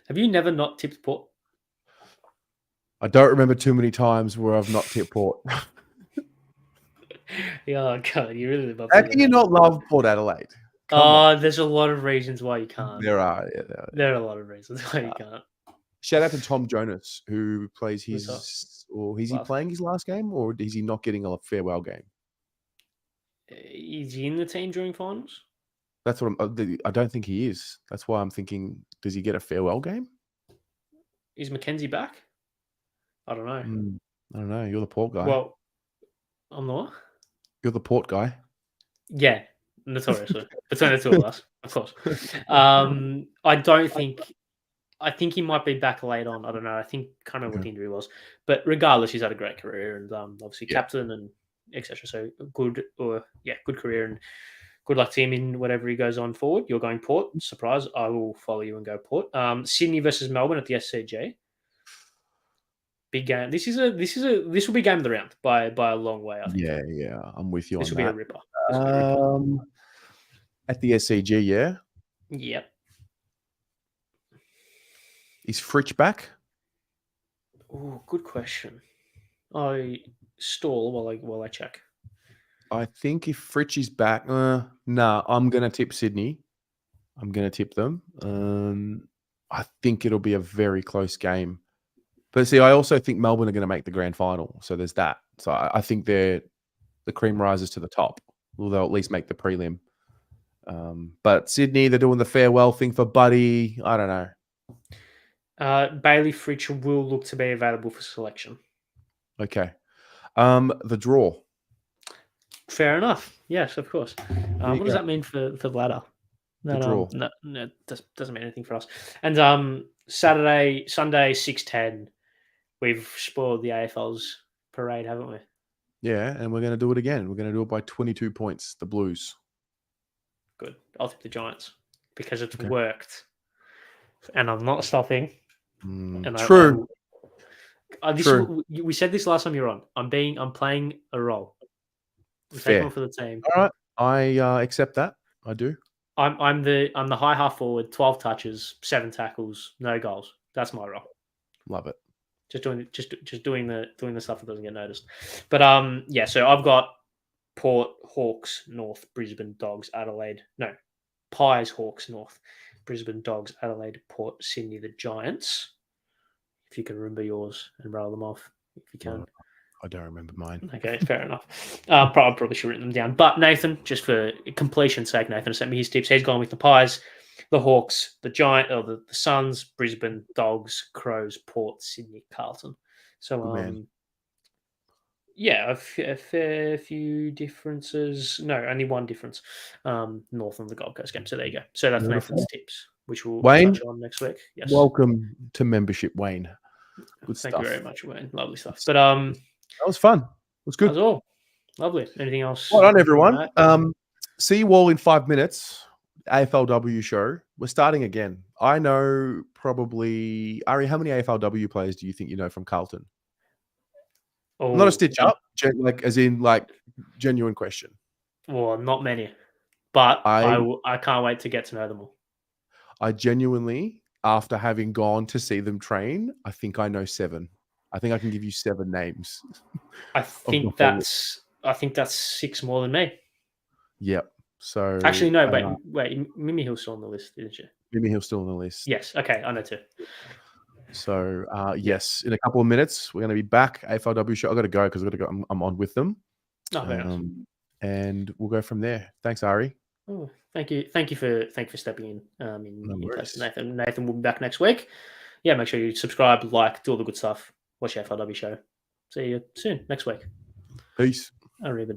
Have you never not tipped Port? I don't remember too many times where I've not tipped Port. Yeah, God, you really live up. How can you not love Port Adelaide? There's a lot of reasons why you can't. There are. There are a lot of reasons why you can't. Shout out to Tom Jonas, who plays his, or is he Last. playing his last game, or is he not getting a farewell game? Is he in the team during finals? That's what I don't think he is. That's why I'm thinking, does he get a farewell game? Is Mackenzie back? I don't know. I don't know. You're the Port guy. Well, I'm not. You're the Port guy. Yeah, notoriously. Between the two of us, of course. I don't think... I think he might be back late on. I don't know. I can't remember what the injury was. But regardless, he's had a great career and obviously captain and etc. So good career and good luck to him in whatever he goes on forward. You're going Port. Surprise. I will follow you and go Port. Sydney versus Melbourne at the SCG. Big game. This will be game of the round by a long way, I think. Yeah. I'm with you on that. This will be a ripper. At the SCG, yeah? Yep. Is Fritsch back? Oh, good question. I stall while I check. I think if Fritsch is back, I'm going to tip Sydney. I'm going to tip them. I think it'll be a very close game. But see, I also think Melbourne are going to make the grand final. So there's that. So I think the cream rises to the top. Well, they'll at least make the prelim. But Sydney, they're doing the farewell thing for Buddy. I don't know. Bailey Fritsch will look to be available for selection. Okay. The draw. Fair enough. Yes, of course. What does that mean for the ladder? No, doesn't mean anything for us. And Sunday 6:10, we've spoiled the AFL's parade, haven't we? Yeah, and we're going to do it again. We're going to do it by 22 points. The Blues. Good. I'll tip the Giants because it's worked, and I'm not stopping. True. True. We said this last time you're on. I'm playing a role. I'm taking one for the team. All right, I accept that. I do. I'm the high half forward, 12 touches, 7 tackles, no goals. That's my role. Love it. Just doing the stuff that doesn't get noticed. But so I've got Port, Hawks, North, Brisbane, Dogs, Adelaide. No, Pies, Hawks, North, Brisbane, Dogs, Adelaide, Port, Sydney, the Giants. If you can remember yours and roll them off, if you can. I don't remember mine. Okay, fair enough. Probably should have written them down. But Nathan, just for completion's sake, Nathan sent me his tips. He's gone with the Pies, the Hawks, the the Suns, Brisbane, Dogs, Crows, Port, Sydney, Carlton. So, a fair few differences. No, only one difference. North on the Gold Coast game. So there you go. So that's Nathan's tips, which we'll touch on next week. Yes. Welcome to membership, Wayne. Good stuff. Thank you very much, Wayne. Lovely stuff. But that was fun. It was good. That was all. Lovely. Anything else? Well done, everyone. See you all in 5 minutes. AFLW show. We're starting again. I know probably Ari. How many AFLW players do you think you know from Carlton? Oh, not a stitch up, genuine question. Well, not many, but I can't wait to get to know them all. I genuinely, after having gone to see them train, I think I know 7. I think I can give you 7 names. I think that's 6 more than me. Yep. So actually, no. Wait. Mimi Hill's still on the list, isn't she? Mimi Hill's still on the list. Yes. Okay, I know too. So yes, in a couple of minutes we're going to be back. AFLW show. I got to go because I got to go. I'm on with them. And we'll go from there. Thanks, Ari. Oh, thank you for stepping in person, Nathan will be back next week. Yeah, make sure you subscribe, like, do all the good stuff. Watch the AFLW show. See you soon next week. Peace. Arrivederci.